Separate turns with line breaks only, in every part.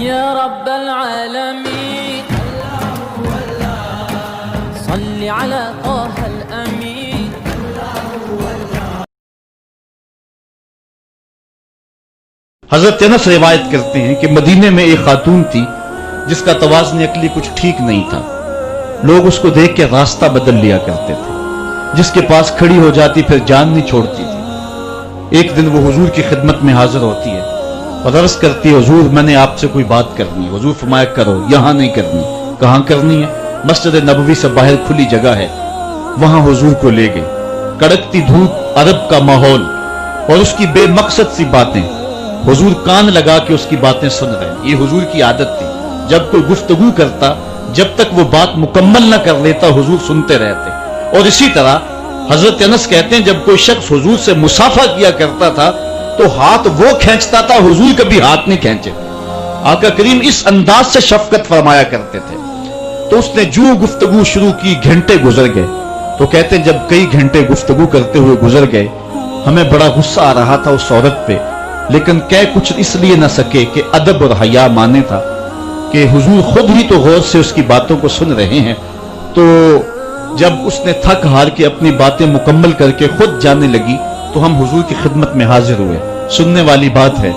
یا رب العالمین صل علی طه الامین.
حضرت انس روایت کرتے ہیں کہ مدینے میں ایک خاتون تھی جس کا توازن عقلی کچھ ٹھیک نہیں تھا. لوگ اس کو دیکھ کے راستہ بدل لیا کرتے تھے. جس کے پاس کھڑی ہو جاتی پھر جان نہیں چھوڑتی تھی. ایک دن وہ حضور کی خدمت میں حاضر ہوتی ہے اور عرض کرتی ہے حضور میں نے آپ سے کوئی بات کرنی ہے. حضور فرمایا کرو. یہاں نہیں کرنی. کہاں کرنی ہے؟ مسجد نبوی سے باہر کھلی جگہ ہے وہاں حضور کو لے گئے. کڑکتی دھوپ، عرب کا ماحول اور اس کی بے مقصد سی باتیں. حضور کان لگا کے اس کی باتیں سن رہے ہیں. یہ حضور کی عادت تھی. جب کوئی گفتگو کرتا جب تک وہ بات مکمل نہ کر لیتا حضور سنتے رہتے. اور اسی طرح حضرت انس کہتے ہیں جب کوئی شخص حضور سے مصافحہ کیا کرتا تھا تو ہاتھ وہ کھینچتا تھا، حضور کبھی ہاتھ نہیں کھینچے. آقا کریم اس انداز سے شفقت فرمایا کرتے تھے. تو اس نے جو گفتگو شروع کی گھنٹے گزر گئے. تو کہتے ہیں جب کئی گھنٹے گفتگو کرتے ہوئے گزر گئے ہمیں بڑا غصہ آ رہا تھا اس عورت پہ، لیکن کہہ کچھ اس لیے نہ سکے کہ ادب اور حیا مانے تھا کہ حضور خود ہی تو غور سے اس کی باتوں کو سن رہے ہیں. تو جب اس نے تھک ہار کے اپنی باتیں مکمل کر کے خود جانے لگی تو ہم حضور کی خدمت میں حاضر ہوئے. سننے والی بات ہے.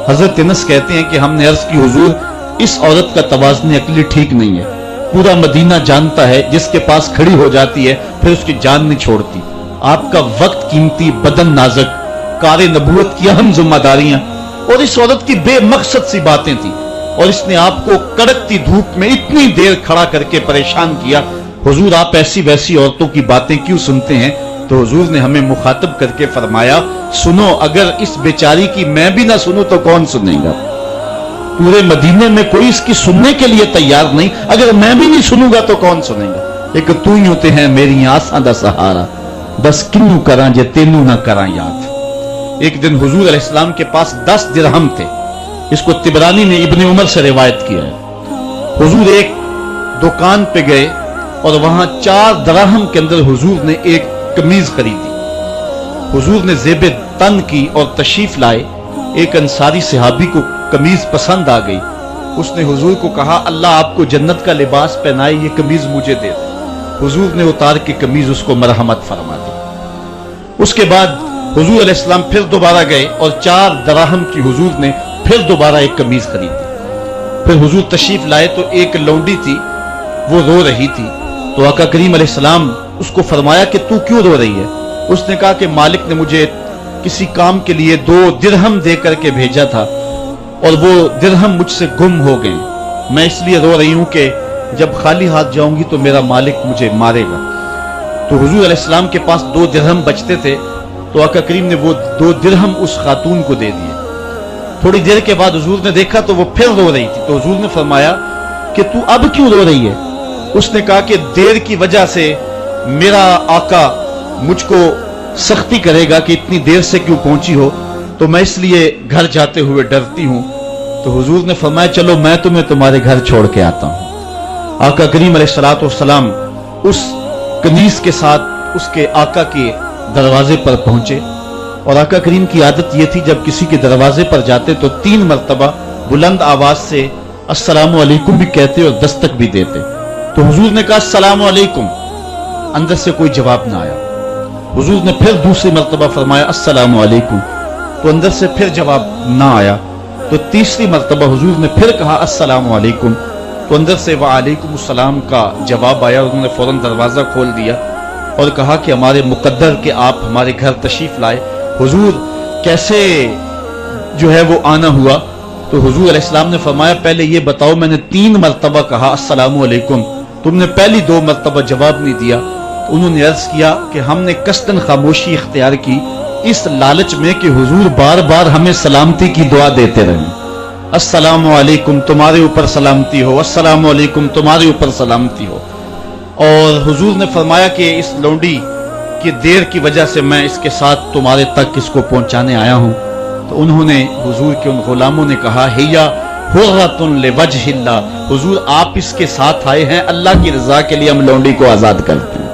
حضرت انس کہتے ہیں کہ ہم نے عرض کی حضور اس عورت کا توازن عقلی ٹھیک نہیں ہے. پورا مدینہ جانتا ہے جس کے پاس کھڑی ہو جاتی ہے پھر اس کی جان نہیں چھوڑتی. آپ کا وقت قیمتی، بدن نازک، کار نبوت کی اہم ذمہ داریاں اور اس عورت کی بے مقصد سی باتیں تھیں اور اس نے آپ کو کڑکتی دھوپ میں اتنی دیر کھڑا کر کے پریشان کیا. حضور آپ ایسی ویسی عورتوں کی باتیں کیوں سنتے ہیں؟ تو حضور نے ہمیں مخاطب کر کے فرمایا سنو، اگر اس بیچاری کی میں بھی نہ سنوں تو کون سنے گا؟ پورے مدینے میں کوئی اس کی سننے کے لیے تیار نہیں. اگر میں بھی نہیں سنوں گا تو کون سنے گا؟ ایک تو ہی ہوتے ہیں میری آساں دا سہارا، دس کنوں کراں جے تینوں نہ کراں یاد. ایک دن حضور علیہ السلام کے پاس 10 درہم تھے. اس کو طبرانی نے ابن عمر سے روایت کیا ہے. حضور ایک دکان پہ گئے اور وہاں 4 دراہم کے اندر حضور نے ایک قمیض خریدی. حضور نے زیب تن کی اور تشریف لائے. ایک انصاری صحابی کو قمیض پسند آ گئی. اس نے حضور کو کہا اللہ آپ کو جنت کا لباس پہنائے، یہ قمیض مجھے دے دے. حضور نے اتار کے قمیض اس کو مرحمت فرما دی. اس کے بعد حضور علیہ السلام پھر دوبارہ گئے اور 4 دراہم کی حضور نے پھر دوبارہ ایک قمیض خریدی. پھر حضور تشریف لائے تو ایک لونڈی تھی وہ رو رہی تھی. تو آقا کریم علیہ السلام اس کو فرمایا کہ تو کیوں رو رہی ہے؟ اس نے کہا کہ مالک نے مجھے کسی کام کے لیے 2 درہم دے کر کے بھیجا تھا اور وہ درہم مجھ سے گم ہو گئے. میں اس لیے رو رہی ہوں کہ جب خالی ہاتھ جاؤں گی تو میرا مالک مجھے مارے گا. تو حضور علیہ السلام کے پاس 2 درہم بچتے تھے تو آقا کریم نے وہ 2 درہم اس خاتون کو دے دیے. تھوڑی دیر کے بعد حضور نے دیکھا تو وہ پھر رو رہی تھی. تو حضور نے فرمایا کہ تو اب کیوں رو رہی ہے؟ اس نے کہا کہ دیر کی وجہ سے میرا آقا مجھ کو سختی کرے گا کہ اتنی دیر سے کیوں پہنچی ہو، تو میں اس لیے گھر جاتے ہوئے ڈرتی ہوں. تو حضور نے فرمایا چلو میں تمہیں تمہارے گھر چھوڑ کے آتا ہوں. آقا کریم علیہ الصلوۃ والسلام اس قمیض کے ساتھ اس کے آقا کے دروازے پر پہنچے اور آقا کریم کی عادت یہ تھی جب کسی کے دروازے پر جاتے تو 3 مرتبہ بلند آواز سے السلام علیکم بھی کہتے اور دستک بھی دیتے. تو حضور نے کہا السلام علیکم. اندر سے کوئی جواب نہ آیا. حضور نے پھر دوسری مرتبہ فرمایا السلام علیکم. تو اندر سے پھر جواب نہ آیا. تو تیسری مرتبہ حضور نے پھر کہا السلام علیکم. تو اندر سے وعلیکم السلام کا جواب آیا. انہوں نے فوراً دروازہ کھول دیا اور کہا کہ ہمارے مقدر کہ آپ ہمارے گھر تشریف لائے. حضور کیسے جو ہے وہ آنا ہوا؟ تو حضور علیہ السلام نے فرمایا پہلے یہ بتاؤ میں نے 3 مرتبہ کہا السلام علیکم، تم نے پہلی 2 مرتبہ جواب نہیں دیا. تو انہوں نے عرض کیا کہ ہم نے قصداً خاموشی اختیار کی اس لالچ میں کہ حضور بار بار ہمیں سلامتی کی دعا دیتے رہیں. السلام علیکم تمہارے اوپر سلامتی ہو، السلام علیکم تمہارے اوپر سلامتی ہو. اور حضور نے فرمایا کہ اس لونڈی کی دیر کی وجہ سے میں اس کے ساتھ تمہارے تک اس کو پہنچانے آیا ہوں. تو انہوں نے حضور کے ان غلاموں نے کہا ہیا حرۃ لوجہ اللہ، حضور آپ اس کے ساتھ آئے ہیں، اللہ کی رضا کے لیے ہم لونڈی کو آزاد کرتے ہیں.